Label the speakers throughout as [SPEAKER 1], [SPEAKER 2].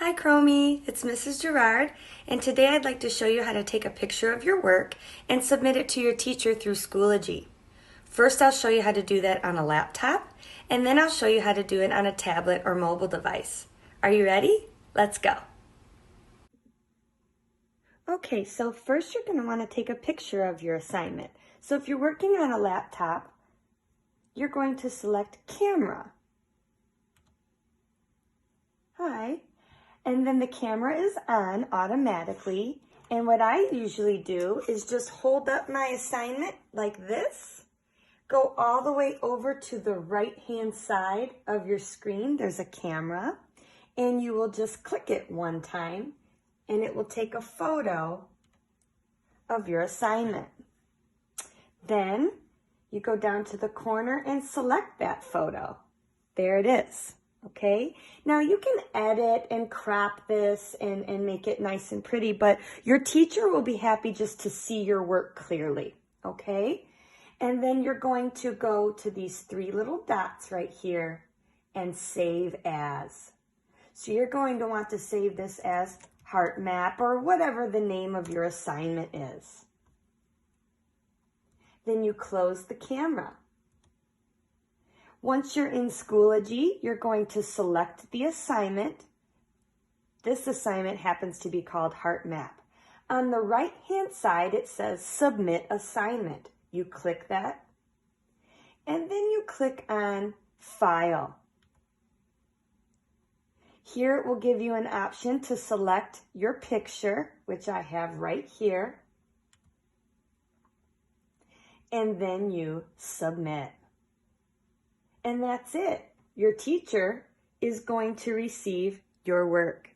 [SPEAKER 1] Hi Chromie, it's Mrs. Gerard, and today I'd like to show you how to take a picture of your work and submit it to your teacher through Schoology. First I'll show you how to do that on a laptop, and then I'll show you how to do it on a tablet or mobile device. Are you ready? Let's go. Okay, so first you're going to want to take a picture of your assignment. So if you're working on a laptop, you're going to select Camera. Hi. And then the camera is on automatically. And what I usually do is just hold up my assignment like this. Go all the way over to the right-hand side of your screen. There's a camera. And you will just click it one time. And it will take a photo of your assignment. Then you go down to the corner and select that photo. There it is. Okay, now you can edit and crop this and make it nice and pretty, but your teacher will be happy just to see your work clearly, okay? And then you're going to go to these three little dots right here and save as. So you're going to want to save this as Heart Map or whatever the name of your assignment is. Then you close the camera. Once you're in Schoology, you're going to select the assignment. This assignment happens to be called Heart Map. On the right-hand side, it says Submit Assignment. You click that, and then you click on File. Here it will give you an option to select your picture, which I have right here, and then you submit. And that's it. Your teacher is going to receive your work.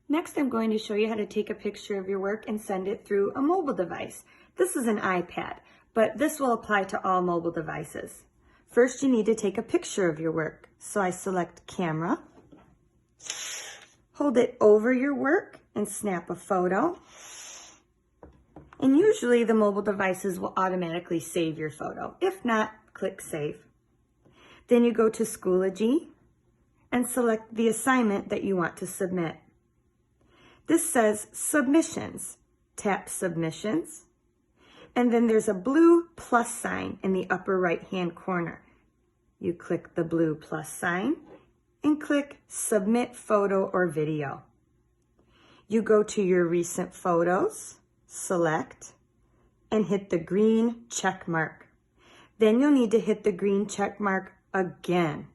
[SPEAKER 1] Next, I'm going to show you how to take a picture of your work and send it through a mobile device. This is an iPad, but this will apply to all mobile devices. First, you need to take a picture of your work. So I select Camera, hold it over your work, and snap a photo. And usually the mobile devices will automatically save your photo. If not, click Save. Then you go to Schoology and select the assignment that you want to submit. This says Submissions. Tap Submissions. And then there's a blue plus sign in the upper right-hand corner. You click the blue plus sign and click Submit Photo or Video. You go to your recent photos, select, and hit the green check mark. Then you'll need to hit the green check mark again.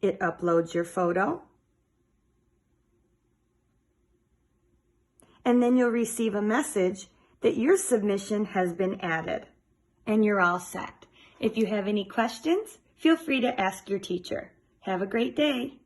[SPEAKER 1] It uploads your photo. And then you'll receive a message that your submission has been added. And you're all set. If you have any questions, feel free to ask your teacher. Have a great day.